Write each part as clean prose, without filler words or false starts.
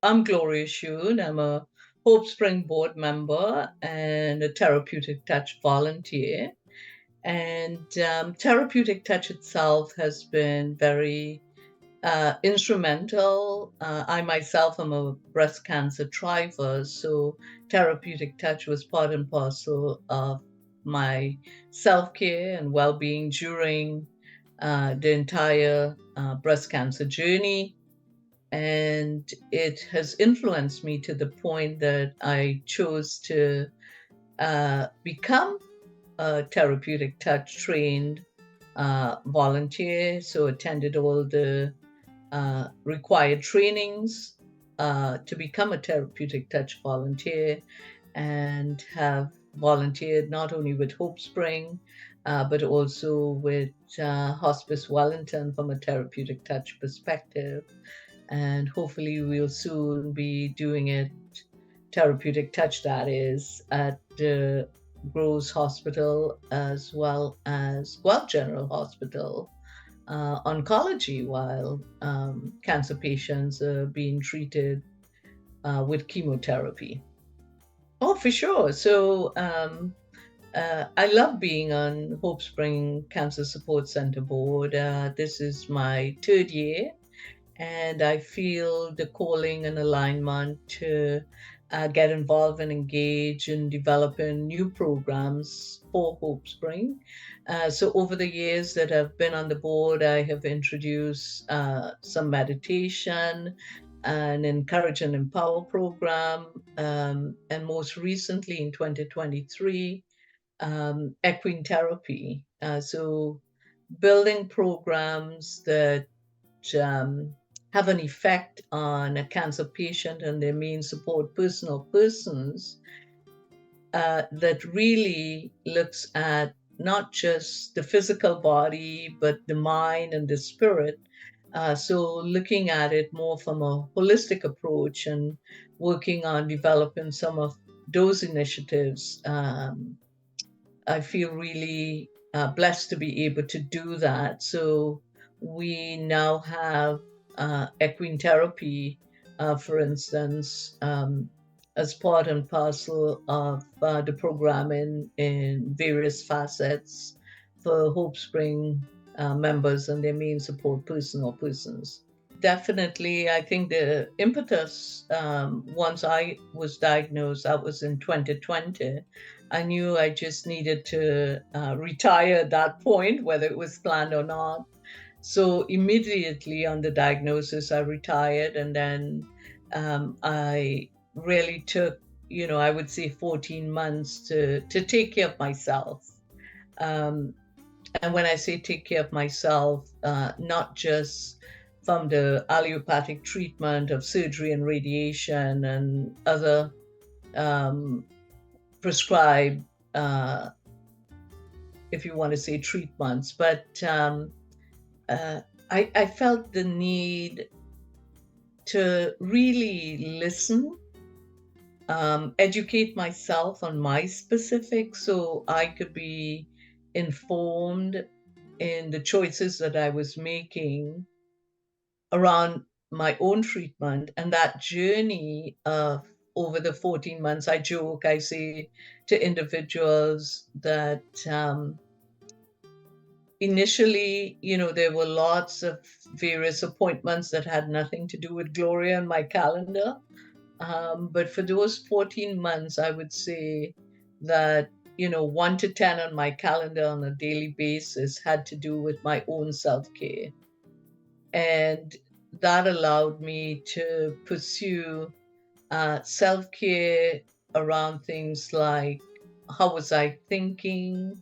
I'm Gloria Shun. I'm a HopeSpring board member and a Therapeutic Touch volunteer. And Therapeutic Touch itself has been very instrumental. I myself am a breast cancer thriver, so Therapeutic Touch was part and parcel of my self care and well being during the entire breast cancer journey. And it has influenced me to the point that I chose to become a therapeutic touch trained volunteer. So attended all the required trainings to become a therapeutic touch volunteer, and have volunteered not only with HopeSpring but also with Hospice Wellington from a therapeutic touch perspective. And hopefully we'll soon be doing it therapeutic touch, that is, at the Groves Hospital as well as Guelph General Hospital oncology, while cancer patients are being treated with chemotherapy. Oh, for sure. So I love being on HopeSpring Cancer Support Centre board. This is my third year, and I feel the calling and alignment to get involved and engage in developing new programs for HopeSpring. So over the years that I've been on the board, I have introduced some meditation, an encourage and empower program, and most recently in 2023, equine therapy. So building programs that um, have an effect on a cancer patient and their main support person or persons, that really looks at not just the physical body, but the mind and the spirit. So looking at it more from a holistic approach and working on developing some of those initiatives. I feel really blessed to be able to do that. So we now have equine therapy, for instance, as part and parcel of the programming in various facets for HopeSpring members and their main support person or persons. Definitely, I think the impetus, once I was diagnosed, that was in 2020. I knew I just needed to retire at that point, whether it was planned or not. So immediately on the diagnosis, I retired, and then I really took, I would say 14 months to take care of myself. Um, and when I say take care of myself, not just from the allopathic treatment of surgery and radiation and other um, prescribed, uh, if you want to say, treatments, but uh, I felt the need to really listen, educate myself on my specifics so I could be informed in the choices that I was making around my own treatment. And that journey of over the 14 months, I joke, I say to individuals that initially, there were lots of various appointments that had nothing to do with Gloria in my calendar. But for those 14 months, I would say that, 1 to 10 on my calendar on a daily basis had to do with my own self care. And that allowed me to pursue self care around things like how was I thinking,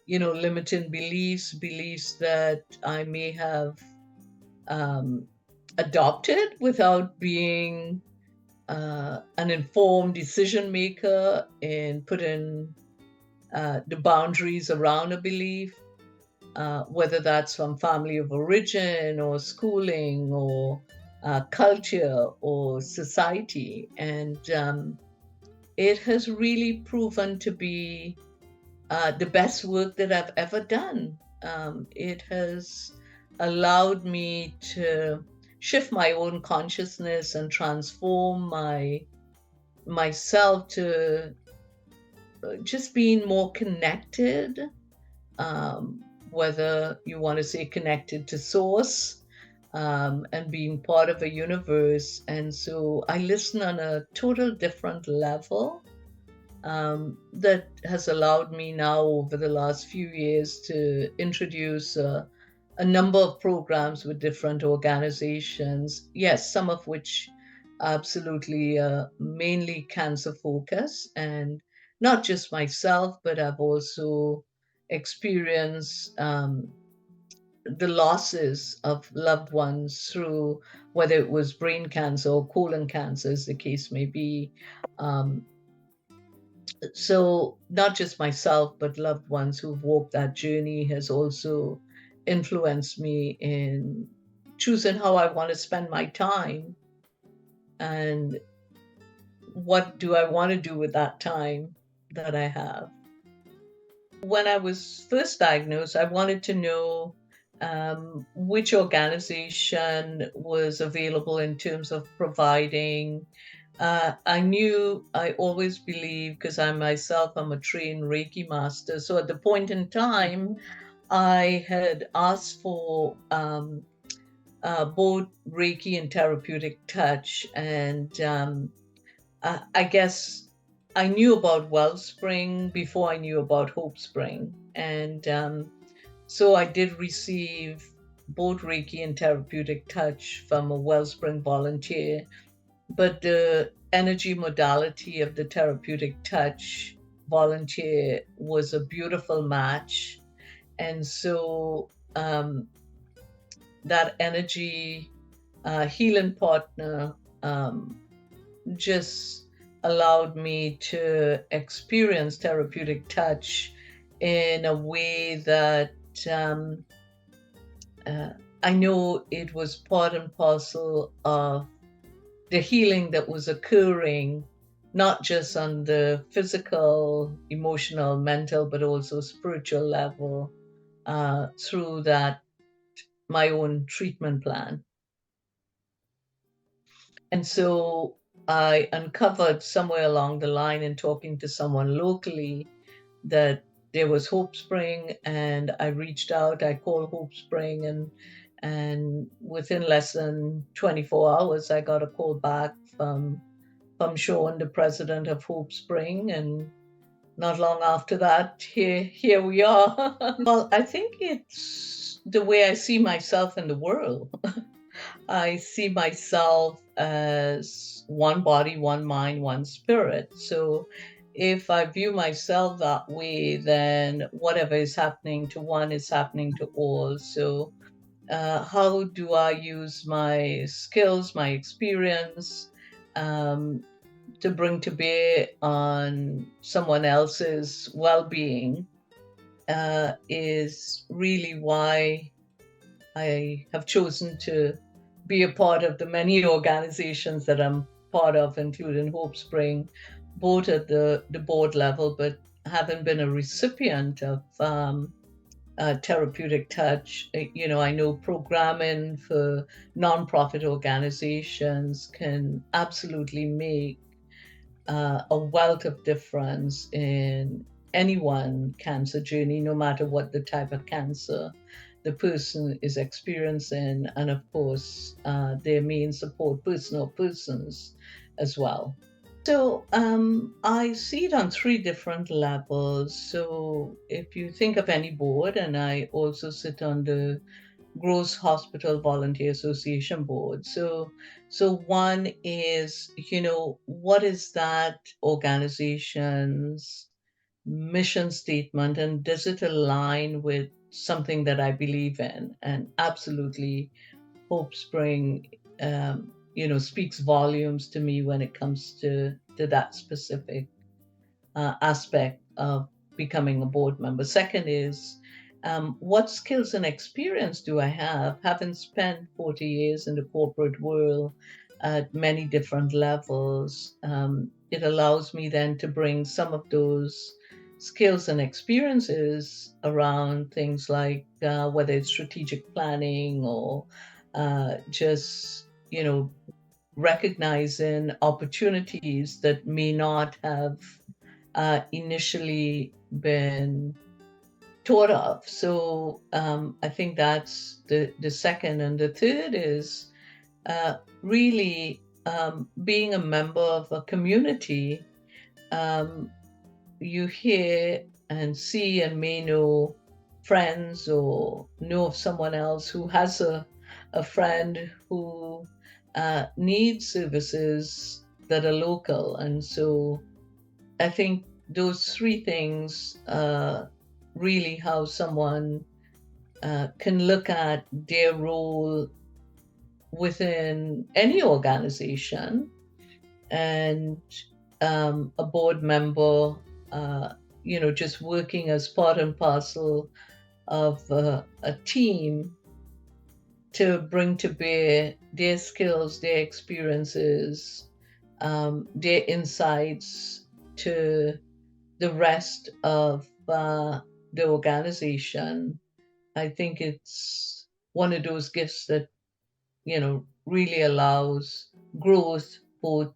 limiting beliefs that I may have um, adopted without being an informed decision maker and putting the boundaries around a belief, whether that's from family of origin or schooling or culture or society. And it has really proven to be the best work that I've ever done. It has allowed me to shift my own consciousness and transform myself to just being more connected, whether you want to say connected to source, and being part of a universe. And so I listen on a total different level, that has allowed me now over the last few years to introduce a number of programs with different organizations. Yes, some of which absolutely mainly cancer focus, and not just myself, but I've also experienced the losses of loved ones through whether it was brain cancer or colon cancer, as the case may be. Um, so not just myself, but loved ones who've walked that journey has also influenced me in choosing how I want to spend my time and what do I want to do with that time that I have. When I was first diagnosed, I wanted to know which organization was available in terms of providing. I knew I always believed, because I myself am a trained Reiki master. So at the point in time, I had asked for both Reiki and therapeutic touch. And I guess I knew about Wellspring before I knew about HopeSpring. And so I did receive both Reiki and therapeutic touch from a Wellspring volunteer, but the energy modality of the therapeutic touch volunteer was a beautiful match. And so that energy healing partner just allowed me to experience therapeutic touch in a way that um, uh, I know it was part and parcel of the healing that was occurring, not just on the physical, emotional, mental, but also spiritual level, through that my own treatment plan. And so I uncovered somewhere along the line in talking to someone locally that there was HopeSpring, and I reached out. I called HopeSpring, and within less than 24 hours, I got a call back from Sean, the president of HopeSpring, and not long after that, here we are. Well, I think it's the way I see myself in the world. I see myself as one body, one mind, one spirit. So if I view myself that way, then whatever is happening to one is happening to all. So how do I use my skills, my experience, um, to bring to bear on someone else's well-being, is really why I have chosen to be a part of the many organizations that I'm part of, including HopeSpring, both at the board level, but having been a recipient of Therapeutic Touch. I know programming for nonprofit organizations can absolutely make a wealth of difference in anyone cancer journey, no matter what the type of cancer the person is experiencing, and of course, their main support person or persons as well. So I see it on three different levels. So if you think of any board, and I also sit on the Gross Hospital Volunteer Association board. So one is, what is that organization's mission statement, and does it align with something that I believe in? And absolutely, HopeSpring, speaks volumes to me when it comes to that specific aspect of becoming a board member. Second is, what skills and experience do I have? Having spent 40 years in the corporate world at many different levels, it allows me then to bring some of those skills and experiences around things like whether it's strategic planning or just, recognizing opportunities that may not have initially been thought of. So I think that's the second. And the third is really being a member of a community. Um, you hear and see and may know friends or know of someone else who has a friend who needs services that are local. And so I think those three things really how someone can look at their role within any organization, and a board member, just working as part and parcel of a team to bring to bear their skills, their experiences, their insights to the rest of the organization. I think it's one of those gifts that, really allows growth both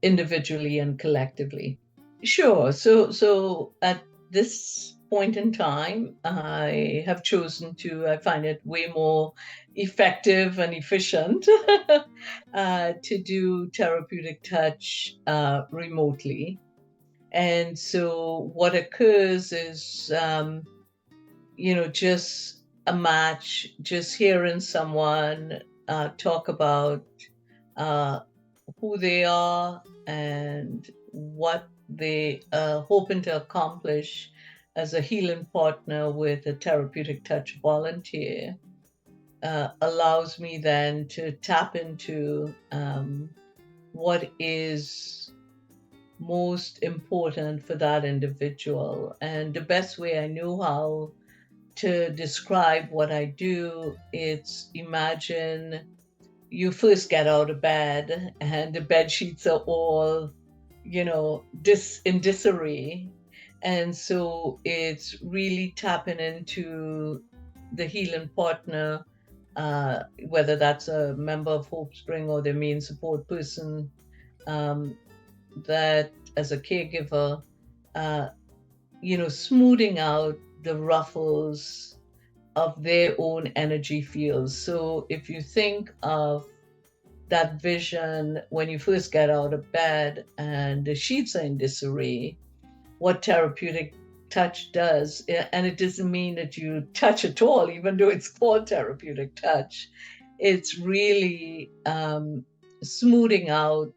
individually and collectively. Sure. So at this point in time, I find it way more effective and efficient to do therapeutic touch remotely. And so what occurs is, just a match, just hearing someone talk about uh, who they are and what they are hoping to accomplish as a healing partner with a therapeutic touch volunteer allows me then to tap into what is most important for that individual. And the best way I know how to describe what I do, it's imagine you first get out of bed and the bed sheets are all, in disarray. And so it's really tapping into the healing partner, whether that's a member of HopeSpring or their main support person, um, that as a caregiver, uh, smoothing out the ruffles of their own energy fields. So if you think of that vision when you first get out of bed and the sheets are in disarray, what therapeutic touch does, and it doesn't mean that you touch at all, even though it's called therapeutic touch, it's really smoothing out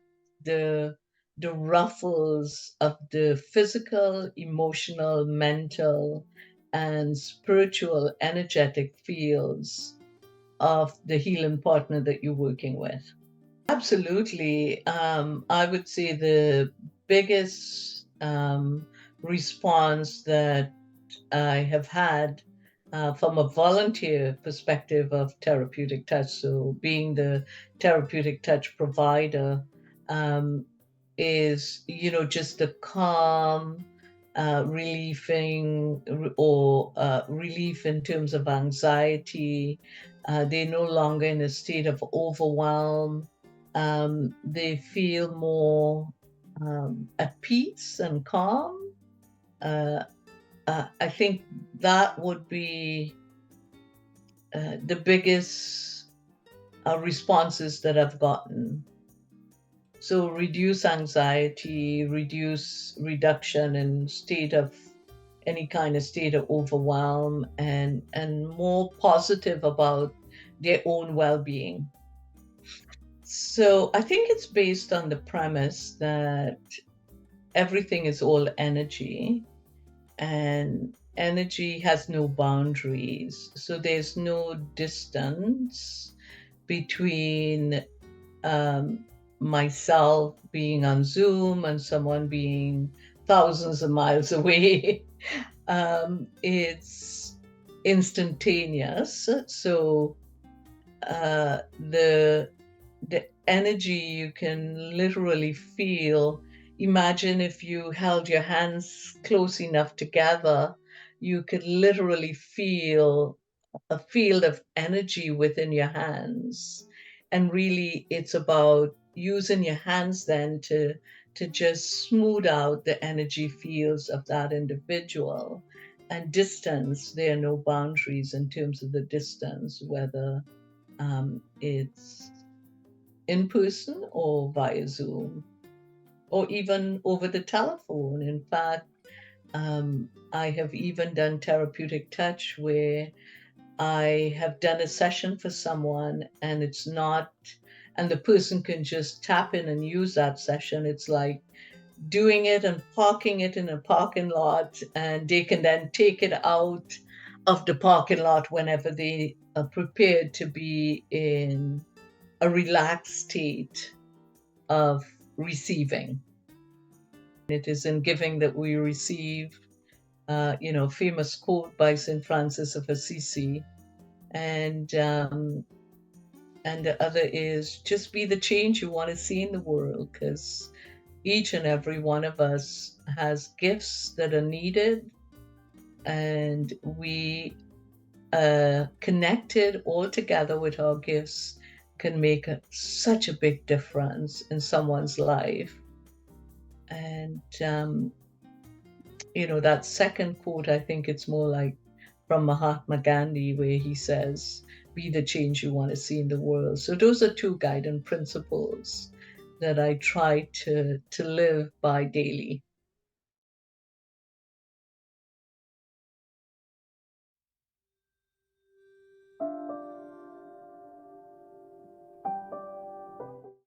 the the ruffles of the physical, emotional, mental, and spiritual energetic fields of the healing partner that you're working with. Absolutely. I would say the biggest response that I have had from a volunteer perspective of therapeutic touch, so being the therapeutic touch provider, um, is, just the calm, relieving, or relief in terms of anxiety. They're no longer in a state of overwhelm. They feel more at peace and calm. Uh, I think that would be the biggest responses that I've gotten. So reduce anxiety, reduction in state of any kind of state of overwhelm, and more positive about their own well-being. So I think it's based on the premise that everything is all energy, and energy has no boundaries. So there's no distance between myself being on Zoom and someone being thousands of miles away. It's instantaneous. So the energy you can literally feel. Imagine if you held your hands close enough together, you could literally feel a field of energy within your hands. And really, it's about using your hands then to just smooth out the energy fields of that individual. And distance, there are no boundaries in terms of the distance, whether it's in person or via Zoom or even over the telephone. In fact, I have even done therapeutic touch where I have done a session for someone and it's not, and the person can just tap in and use that session. It's like doing it and parking it in a parking lot, and they can then take it out of the parking lot whenever they are prepared to be in a relaxed state of receiving. It is in giving that we receive, famous quote by St. Francis of Assisi. And the other is just be the change you want to see in the world, because each and every one of us has gifts that are needed, and we connected all together with our gifts can make such a big difference in someone's life. And that second quote, I think it's more like from Mahatma Gandhi, where he says, be the change you want to see in the world. So those are two guiding principles that I try to live by daily.